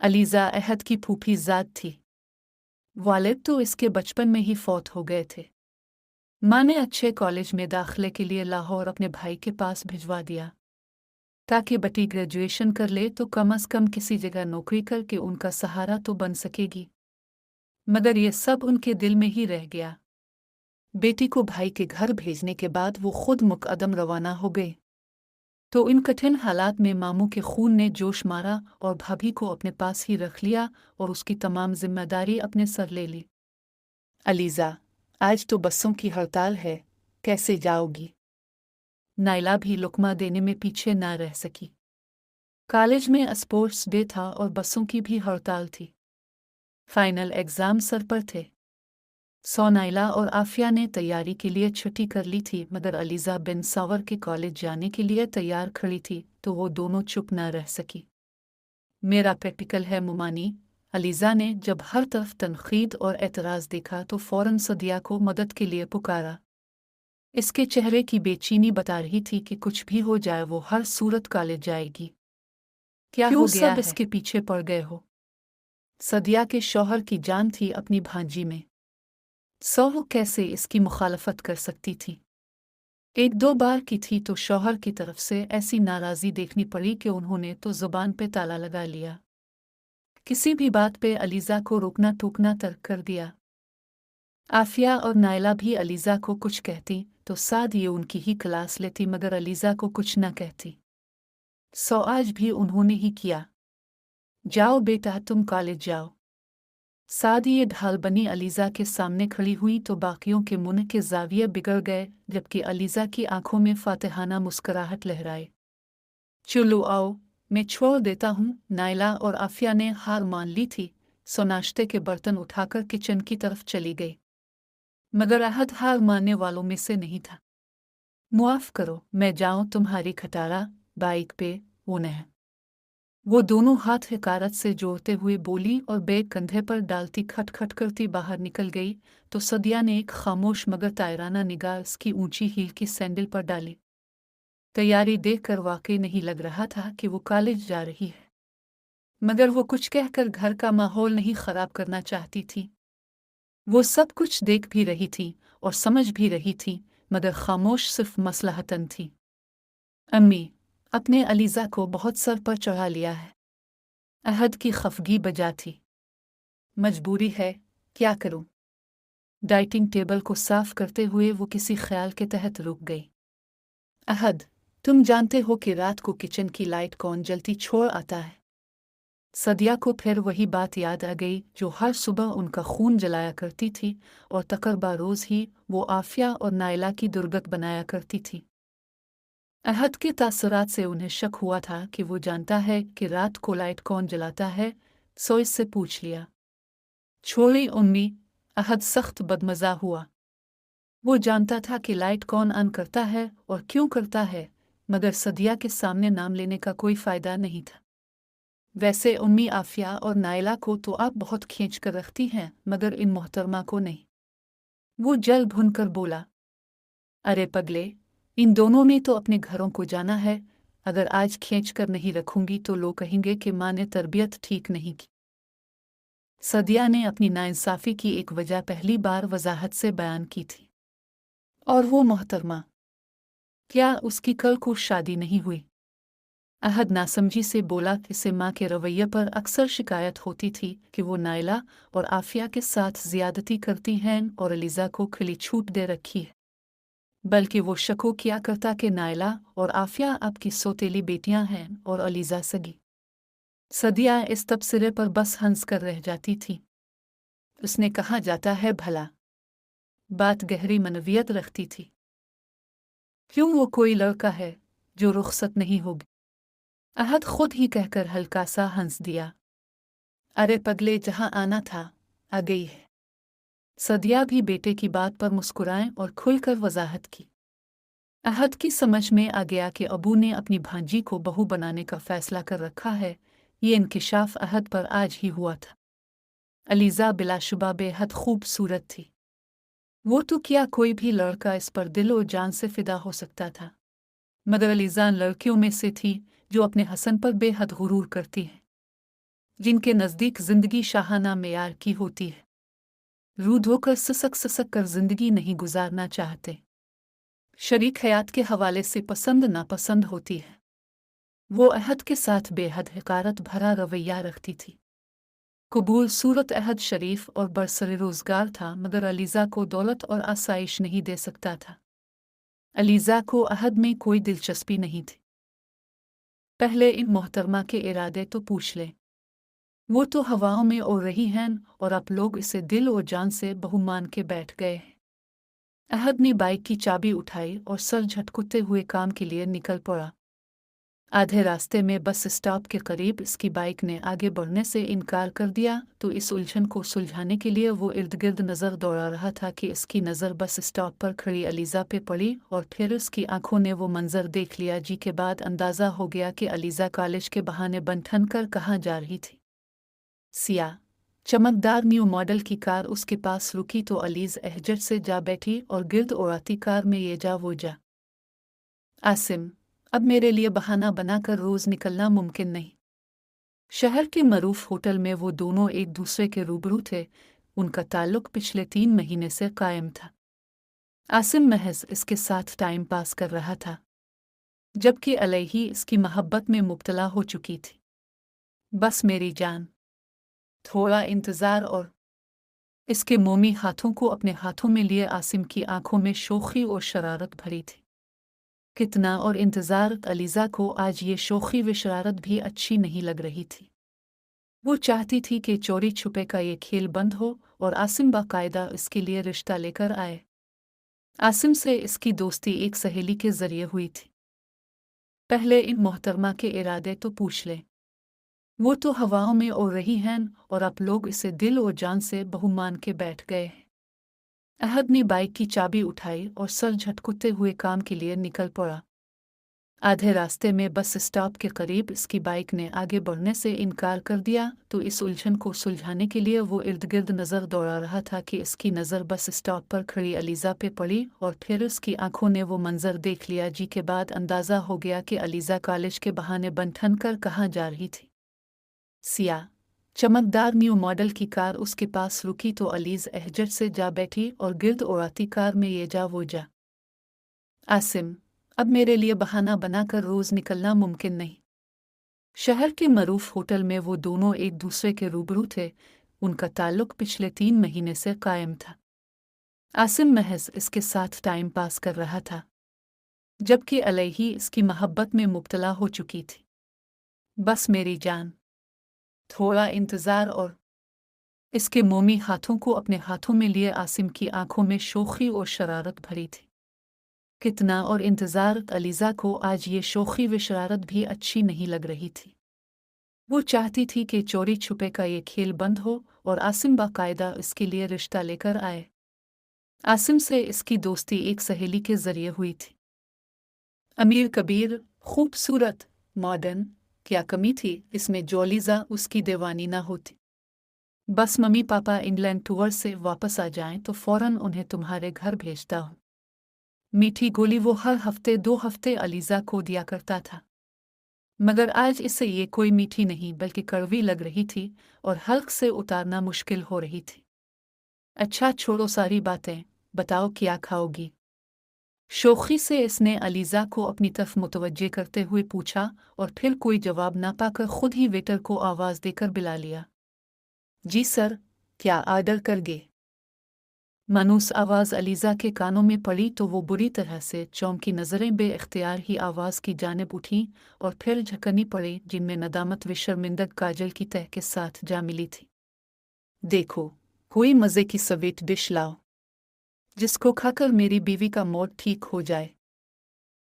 अलीज़ा अहद की फूफी ज़ाद थी। वालिद तो इसके बचपन में ही फौत हो गए थे। माँ ने अच्छे कॉलेज में दाखिले के लिए लाहौर अपने भाई के पास भिजवा दिया ताकि बेटी ग्रेजुएशन कर ले तो कम अज़ कम किसी जगह नौकरी करके उनका सहारा तो बन सकेगी। मगर ये सब उनके दिल में ही रह गया। बेटी को भाई के घर भेजने के बाद वो खुद मुकदम रवाना हो गए तो इन कठिन हालात में मामू के खून ने जोश मारा और भाभी को अपने पास ही रख लिया और उसकी तमाम जिम्मेदारी अपने सर ले ली। अलीज़ा, आज तो बसों की हड़ताल है, कैसे जाओगी? नाइला भी लुकमा देने में पीछे ना रह सकी। कॉलेज में स्पोर्ट्स डे था और बसों की भी हड़ताल थी। फाइनल एग्जाम सर पर थे। नाइला और आफिया ने तैयारी के लिए छुट्टी कर ली थी, मगर अलीज़ा बिन सावर के कॉलेज जाने के लिए तैयार खड़ी थी तो वो दोनों चुप ना रह सकी। मेरा प्रैक्टिकल है मुमानी, अलीज़ा ने जब हर तरफ तनकीद और एतराज़ देखा तो फ़ौरन सदिया को मदद के लिए पुकारा। इसके चेहरे की बेचैनी बता रही थी कि कुछ भी हो जाए वो हर सूरत कॉलेज जाएगी। क्या हो गया सब इसके पीछे पड़ गए हो? सदिया के शौहर की जान थी अपनी भांजी में, सो कैसे इसकी मुखालफत कर सकती थी। एक दो बार की थी तो शौहर की तरफ से ऐसी नाराज़ी देखनी पड़ी कि उन्होंने तो ज़ुबान पे ताला लगा लिया। किसी भी बात पे अलीज़ा को रोकना टोकना तर्क कर दिया। आफिया और नाइला भी अलीज़ा को कुछ कहती तो साद ये उनकी ही क्लास लेती, मगर अलीज़ा को कुछ न कहती। सो आज भी उन्होंने ही किया। जाओ बेटा, तुम कॉलेज जाओ। साद ये ढाल बनी अलीज़ा के सामने खड़ी हुई तो बाकियों के मुंह के ज़ाविये बिगड़ गए, जबकि अलीज़ा की आंखों में फातिहाना मुस्कुराहट लहराए। चलो आओ, मैं छोड़ देता हूँ। नाइला और आफिया ने हार मान ली थी, सो नाश्ते के बर्तन उठाकर किचन की तरफ चली गई। मगर अहद हार मानने वालों में से नहीं था। मुआफ़ करो, मैं जाऊँ तुम्हारी खटारा बाइक पे? वो नहीं। वो दोनों हाथ हकारत से जोड़ते हुए बोली और बैग कंधे पर डालती खटखट करती बाहर निकल गई तो सदिया ने एक खामोश मगर तायराना निगाह उसकी ऊंची हील की सैंडल पर डाली। तैयारी देखकर वाकई नहीं लग रहा था कि वो कॉलेज जा रही है, मगर वो कुछ कहकर घर का माहौल नहीं खराब करना चाहती थी। वो सब कुछ देख भी रही थी और समझ भी रही थी, मगर खामोश सिर्फ मसलहतन थी। अम्मी, अपने अलीज़ा को बहुत सर पर चढ़ा लिया है। अहद की खफगी बजा थी। मजबूरी है, क्या करूं? डाइटिंग टेबल को साफ करते हुए वो किसी ख्याल के तहत रुक गई। अहद, तुम जानते हो कि रात को किचन की लाइट कौन जलती छोड़ आता है? सदिया को फिर वही बात याद आ गई जो हर सुबह उनका खून जलाया करती थी और तकरबा रोज ही वो आफिया और नाइला की दुर्गत बनाया करती थी। अहद के तासुरात से उन्हें शक हुआ था कि वो जानता है कि रात को लाइट कौन जलाता है, सो इससे पूछ लिया। छोड़ी उम्मी, अहद सख्त बदमज़ा हुआ। वो जानता था कि लाइट कौन ऑन करता है और क्यों करता है, मगर सदिया के सामने नाम लेने का कोई फ़ायदा नहीं था। वैसे उम्मी आफिया और नाइला को तो आप बहुत खींच कर रखती हैं, मगर इन मोहतरमा को नहीं। वो जल भुन कर बोला, अरे पगले, इन दोनों ने तो अपने घरों को जाना है। अगर आज खींच कर नहीं रखूंगी तो लोग कहेंगे कि माँ ने तरबियत ठीक नहीं की। सदिया ने अपनी नाइंसाफ़ी की एक वजह पहली बार वजाहत से बयान की थी। और वो मोहतरमा, क्या उसकी कल को शादी नहीं हुई? अहद नासमझी से बोला। इसे माँ के रवैये पर अक्सर शिकायत होती थी कि वो नाइला और आफिया के साथ ज़्यादती करती हैं और अलीज़ा को खुली छूट दे रखी है। बल्कि वो शको किया करता कि नाइला और आफिया आपकी सौतेली बेटियां हैं और अलीज़ा सगी। सदिया इस तबसरे पर बस हंस कर रह जाती थी। उसने कहा जाता है भला, बात गहरी मनवियत रखती थी। क्यों वो कोई लड़का है जो रुखसत नहीं होगी? अहद खुद ही कहकर हल्का सा हंस दिया। अरे पगले, जहां आना था आ गई है। सदिया भी बेटे की बात पर मुस्कुराएं और खुलकर वजाहत की। अहद की समझ में आ गया कि अबू ने अपनी भांजी को बहू बनाने का फैसला कर रखा है। ये इंकिशाफ अहद पर आज ही हुआ था। अलीज़ा बिलाशुबा बेहद खूबसूरत थी। वो तो क्या, कोई भी लड़का इस पर दिल और जान से फिदा हो सकता था, मगर अलीज़ा लड़कियों में से थी जो अपने हसन पर बेहद गुरूर करती है। जिनके नज़दीक जिंदगी शाहाना मेयार की होती है, रूध होकर ससक कर जिंदगी नहीं गुजारना चाहते, शरीक हयात के हवाले से पसंद नापसंद होती है। वो अहद के साथ बेहद हकारत भरा रवैया रखती थी। कबूल सूरत अहद शरीफ और बरसर रोज़गार था, मगर अलीज़ा को दौलत और आसाइश नहीं दे सकता था। अलीज़ा को अहद में कोई दिलचस्पी नहीं थी। पहले इन मोहतरमा के इरादे तो पूछ लें। वो तो हवाओं में उड़ रही हैं और आप लोग इसे दिल और जान से बहू मान के बैठ गए हैं। अहद ने बाइक की चाबी उठाई और सर झटकुते हुए काम के लिए निकल पड़ा। आधे रास्ते में बस स्टॉप के करीब इसकी बाइक ने आगे बढ़ने से इनकार कर दिया, तो इस उलझन को सुलझाने के लिए वो इर्द गिर्द नज़र दौड़ा रहा था कि इसकी नज़र बस स्टॉप पर खड़ी अलीज़ा पे पड़ी, और फिर उसकी आंखों ने वो मंजर देख लिया जी के बाद अंदाज़ा हो गया कि अलीज़ा कॉलेज के बहाने बन ठन कर कहाँ जा रही थी। सियाह चमकदार न्यू मॉडल की कार उसके पास रुकी तो अलीज़ एहजट से जा बैठी और गिर्द उड़ाती कार में ये जा वो जा। आसिम, अब मेरे लिए बहाना बनाकर रोज़ निकलना मुमकिन नहीं। शहर के मरूफ होटल में वो दोनों एक दूसरे के रूबरू थे। उनका ताल्लुक पिछले 3 महीने से कायम था। आसिम महज इसके साथ टाइम पास कर रहा था, जबकि अलैही इसकी मोहब्बत में मुब्तला हो चुकी थी। बस मेरी जान, थोड़ा इंतज़ार और। इसके मोमी हाथों को अपने हाथों में लिए आसिम की आंखों में शोखी और शरारत भरी थी। कितना और इंतज़ार, अलीज़ा को आज ये शोखी व शरारत भी अच्छी नहीं लग रही थी। वो चाहती थी कि चोरी छुपे का ये खेल बंद हो और आसिम बाकायदा इसके लिए रिश्ता लेकर आए। आसिम से इसकी दोस्ती एक सहेली के ज़रिए हुई थी। पहले इन मोहतरमा के इरादे तो पूछ लें। वो तो हवाओं में उड़ रही हैं और आप लोग इसे दिल और जान से बहू मान के बैठ गए हैं। अहद ने बाइक की चाबी उठाई और सर झटकुते हुए काम के लिए निकल पड़ा। आधे रास्ते में बस स्टॉप के करीब इसकी बाइक ने आगे बढ़ने से इनकार कर दिया, तो इस उलझन को सुलझाने के लिए वो इर्द गिर्द नज़र दौड़ा रहा था कि इसकी नज़र बस स्टॉप पर खड़ी अलीज़ा पे पड़ी, और फिर उसकी आंखों ने वो मंजर देख लिया जी के बाद अंदाज़ा हो गया कि अलीज़ा कॉलेज के बहाने बन ठन कर कहाँ जा रही थी। सियाह चमकदार न्यू मॉडल की कार उसके पास रुकी तो अलीज़ एहजट से जा बैठी और गिर्द उड़ाती कार में ये जा वो जा। आसिम, अब मेरे लिए बहाना बनाकर रोज़ निकलना मुमकिन नहीं। शहर के मरूफ होटल में वो दोनों एक दूसरे के रूबरू थे। उनका ताल्लुक पिछले 3 महीने से कायम था। आसिम महज इसके साथ टाइम पास कर रहा था, जबकि अलैही इसकी मोहब्बत में मुब्तला हो चुकी थी। बस मेरी जान, थोड़ा इंतज़ार और। इसके मोमी हाथों को अपने हाथों में लिए आसिम की आंखों में शोखी और शरारत भरी थी। कितना और इंतज़ार, अलीज़ा को आज ये शोखी व शरारत भी अच्छी नहीं लग रही थी। वो चाहती थी कि चोरी छुपे का ये खेल बंद हो और आसिम बाकायदा इसके लिए रिश्ता लेकर आए। आसिम से इसकी दोस्ती एक सहेली के ज़रिए हुई थी। अमीर कबीर, खूबसूरत, मॉडर्न, क्या कमी थी इसमें जो अलीज़ा उसकी दीवानी ना होती। बस मम्मी पापा इंग्लैंड टूर से वापस आ जाएं तो फ़ौरन उन्हें तुम्हारे घर भेजता हूँ। मीठी गोली वो हर हफ्ते 2 हफ्ते अलीज़ा को दिया करता था, मगर आज इससे ये कोई मीठी नहीं बल्कि कड़वी लग रही थी और हल्क से उतारना मुश्किल हो रही थी। अच्छा छोड़ो सारी बातें, बताओ क्या खाओगी? शोखी से इसने अलीज़ा को अपनी तरफ मुतवज्जे करते हुए पूछा, और फिर कोई जवाब ना पाकर खुद ही वेटर को आवाज़ देकर बुला लिया। जी सर, क्या ऑर्डर करगे? मानूस आवाज़ अलीज़ा के कानों में पड़ी तो वो बुरी तरह से चौंकी, नज़रें बेइख्तियार ही आवाज़ की जानिब उठीं और फिर झकनी पड़ी, जिनमें नदामत व शर्मिंदगी काजल की तह के साथ जा मिली थी। देखो, कोई मज़े की स्वीट डिश लाओ, जिसको खाकर मेरी बीवी का मूड ठीक हो जाए।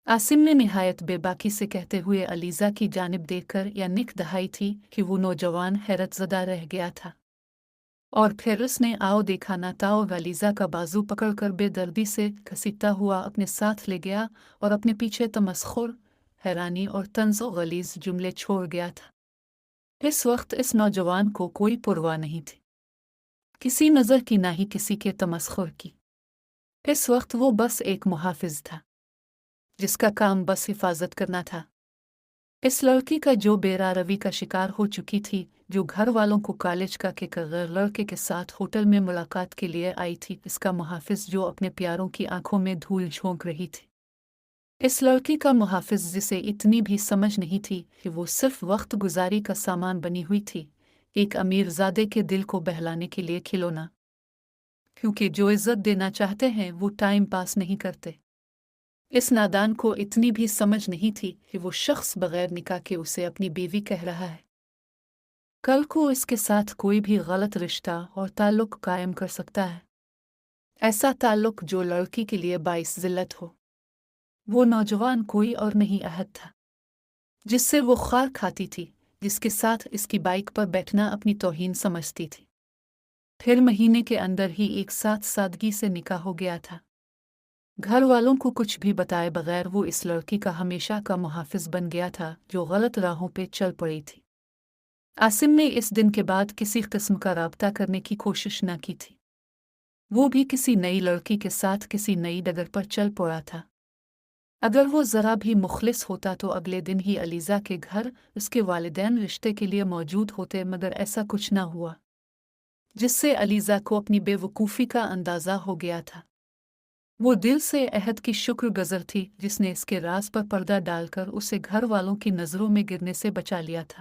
आसिम ने निहायत बेबाकी से कहते हुए अलीज़ा की जानिब देखकर या निक दहाई थी कि वो नौजवान हैरतज़दा रह गया था, और फिर उसने आओ देखा ना ताओ अलीज़ा का बाजू पकड़कर बेदर्दी से घसीटता हुआ अपने साथ ले गया और अपने पीछे तमस्खुर, हैरानी और तंज़ गलीज़ जुमले छोड़ गया था। इस वक्त इस नौजवान को कोई परवाह नहीं थी, किसी नज़र की ना ही किसी के तमस्खुर की। इस वक्त वो बस एक मुहाफिज था, जिसका काम बस हिफाजत करना था। इस लड़की का जो बेरारवी का शिकार हो चुकी थी, जो घर वालों को कॉलेज का के गैर लड़के के साथ होटल में मुलाकात के लिए आई थी, इसका मुहाफिज जो अपने प्यारों की आंखों में धूल झोंक रही थी। इस लड़की का मुहाफिज जिसे इतनी भी समझ नहीं थी कि वो सिर्फ वक्त गुजारी का सामान बनी हुई थी, एक अमीरजादे के दिल को बहलाने के लिए खिलौना। क्योंकि जो इज्जत देना चाहते हैं वो टाइम पास नहीं करते। इस नादान को इतनी भी समझ नहीं थी कि वो शख्स बगैर निकाह के उसे अपनी बीवी कह रहा है। कल को इसके साथ कोई भी गलत रिश्ता और ताल्लुक कायम कर सकता है, ऐसा ताल्लुक जो लड़की के लिए बाइस जिल्लत हो। वो नौजवान कोई और नहीं अहद था, जिससे वो खार खाती थी, जिसके साथ इसकी बाइक पर बैठना अपनी तौहीन समझती थी। फिर महीने के अंदर ही एक साथ सादगी से निकाह हो गया था। घर वालों को कुछ भी बताए बगैर वो इस लड़की का हमेशा का मुहाफिज बन गया था जो गलत राहों पे चल पड़ी थी। आसिम ने इस दिन के बाद किसी किस्म का राब्ता करने की कोशिश न की थी। वो भी किसी नई लड़की के साथ किसी नई डगर पर चल पड़ा था। अगर वो ज़रा भी मुखलिस होता तो अगले दिन ही अलीज़ा के घर उसके वालिदैन रिश्ते के लिए मौजूद होते, मगर ऐसा कुछ न हुआ, जिससे अलीज़ा को अपनी बेवकूफ़ी का अंदाज़ा हो गया था। वो दिल से अहद की शुक्रगुज़ार थी जिसने इसके राज पर पर्दा डालकर उसे घर वालों की नज़रों में गिरने से बचा लिया था।